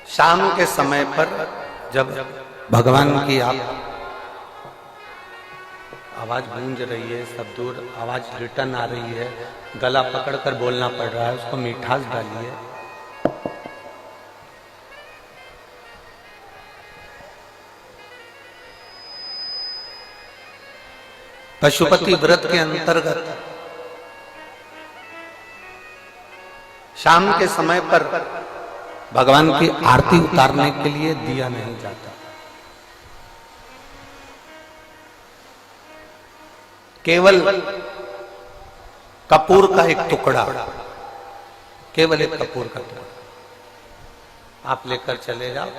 शाम के समय पर जब भगवान की आप आवाज गूंज रही है, सब दूर आवाज रिटर्न आ रही है, गला पकड़कर बोलना पड़ रहा है, उसको मिठास डालिए। पशुपति व्रत के अंतर्गत शाम के समय पर भगवान की आरती उतारने के लिए दिया नहीं जाता। केवल कपूर का एक टुकड़ा, केवल एक कपूर का टुकड़ा आप लेकर चले जाओ,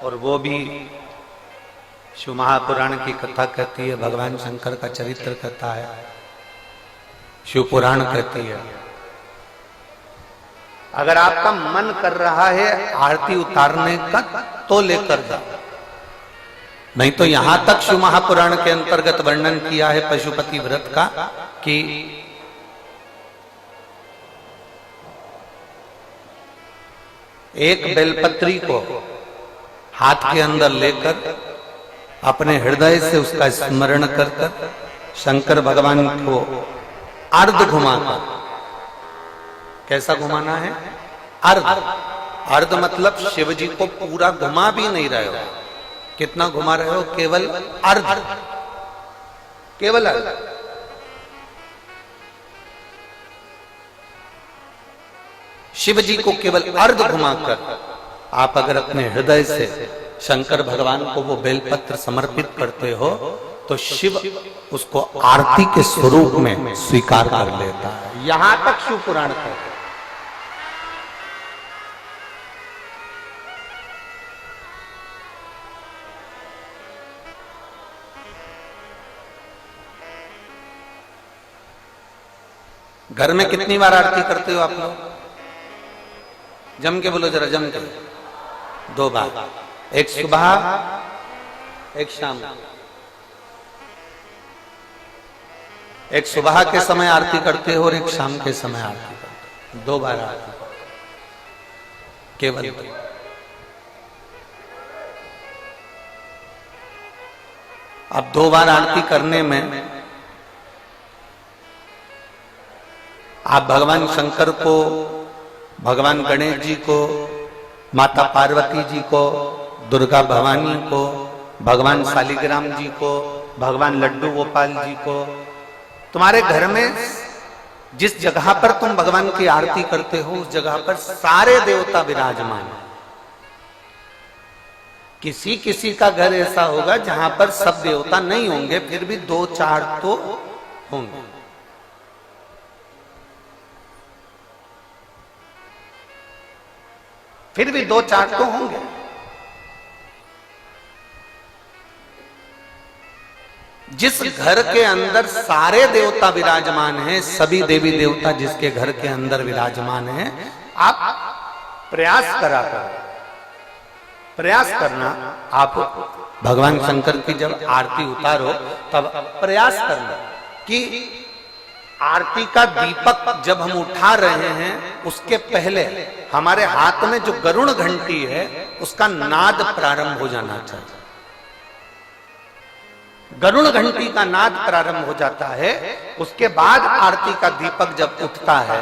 और वो भी शिव महापुराण की कथा कहती है, भगवान शंकर का चरित्र कहता है, शिव पुराण कहती है। अगर आपका मन कर रहा है आरती उतारने का तो लेकर जाओ, नहीं तो यहां तक शिव महापुराण के अंतर्गत वर्णन किया है पशुपति व्रत का कि एक बेलपत्री को हाथ के अंदर लेकर अपने हृदय से उसका स्मरण कर कर शंकर भगवान को अर्ध घुमाकर, कैसा घुमाना है? अर्ध। अर्ध मतलब शिव जी को पूरा घुमा भी नहीं रहे हो। कितना घुमा रहे हो? केवल अर्ध, केवल अर्ध। शिव जी को केवल अर्ध घुमाकर आप अगर अपने हृदय से शंकर भगवान को वो बेलपत्र समर्पित करते हो तो शिव उसको आरती के स्वरूप में स्वीकार कर लेता है। यहां तक शिव पुराण कहते हैं। घर में कितनी बार आरती करते हो आप लोग? जम के बोलो जरा, जम के। 2 बार, एक सुबह एक शाम। एक सुबह के समय आरती करते हो और एक शाम के समय आरती करते हो। 2 बार आरती केवल। अब 2 बार आरती करने में आप भगवान शंकर को, भगवान गणेश जी को, माता पार्वती जी को, दुर्गा भवानी को, भगवान शालिग्राम जी को, भगवान लड्डू गोपाल जी को, तुम्हारे घर में जिस जगह पर तुम भगवान की आरती करते हो उस जगह पर सारे देवता विराजमान हैं। किसी किसी का घर ऐसा होगा जहां पर सब देवता नहीं होंगे, फिर भी 2-4 तो होंगे। फिर भी 2-4 तो होंगे। जिस घर के अंदर सारे देवता विराजमान हैं, सभी देवी देवता जिसके घर के अंदर विराजमान हैं, आप प्रयास करा कर, प्रयास करना। आप भगवान शंकर की जब आरती उतारो तब प्रयास करना कि आरती का दीपक जब हम उठा रहे हैं उसके पहले हमारे हाथ में जो गरुड़ घंटी है उसका नाद प्रारंभ हो जाना चाहिए। गरुड़ घंटी का नाद प्रारंभ हो जाता है, उसके बाद आरती का दीपक जब उठता है।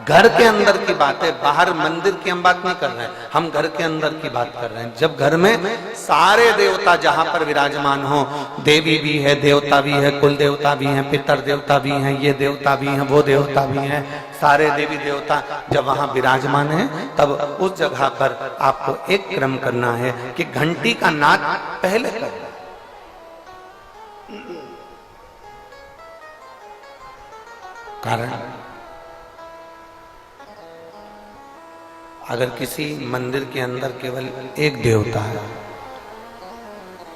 घर के अंदर की बात है, बाहर मंदिर की हम बात नहीं कर रहे हैं, हम घर के अंदर की बात कर रहे हैं। जब घर में सारे देवता जहां पर विराजमान हो, देवी भी है, देवता भी है, कुल देवता भी हैं, पितर देवता भी हैं, ये देवता भी हैं, वो देवता भी हैं, सारे देवी देवता जब वहां विराजमान हैं, तब उस जगह पर आपको एक क्रम करना है कि घंटी का नाद पहले करना। कारण अगर किसी मंदिर के अंदर केवल एक देवता है,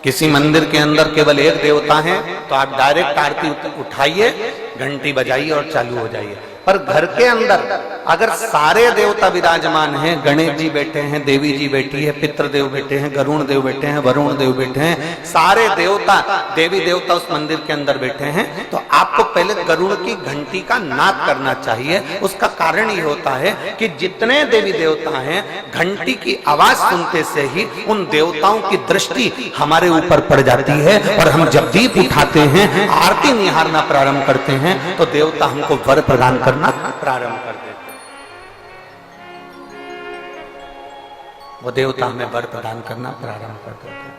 किसी मंदिर के अंदर केवल एक देवता है, तो आप डायरेक्ट आरती उठाइए, घंटी बजाइए और चालू हो जाइए। पर घर के अंदर अगर सारे देवता विराजमान हैं, गणेश जी बैठे हैं, देवी जी बैठी है, पितृदेव बैठे हैं, गरुण देव बैठे हैं, वरुण देव बैठे हैं, सारे देवता देवी देवता उस मंदिर के अंदर बैठे हैं, तो आपको पहले गरुड़ की घंटी का नाद करना चाहिए। उसका कारण ये होता है कि जितने देवी देवता हैं, घंटी की आवाज सुनते से ही उन देवताओं की दृष्टि हमारे ऊपर पड़ जाती है, और हम जब दीप उठाते हैं, आरती निहारना प्रारंभ करते हैं, तो देवता हमको वर प्रदान करना प्रारंभ कर देते हैं। वो देवता हमें वर प्रदान करना प्रारंभ कर देते हैं।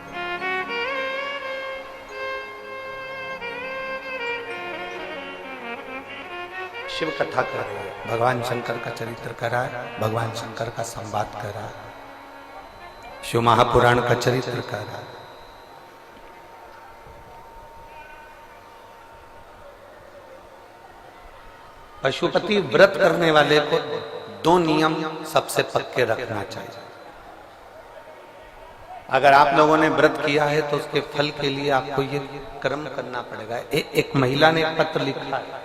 शिव कथा कर रहे हैं, भगवान शंकर का चरित्र करा, भगवान शंकर का संवाद करा, शिव महापुराण का चरित्र करा। पशुपति व्रत करने वाले को 2 नियम सबसे पक्के रखना चाहिए। अगर आप लोगों ने व्रत किया है तो उसके फल के लिए आपको ये कर्म करना पड़ेगा। एक महिला ने पत्र लिखा है,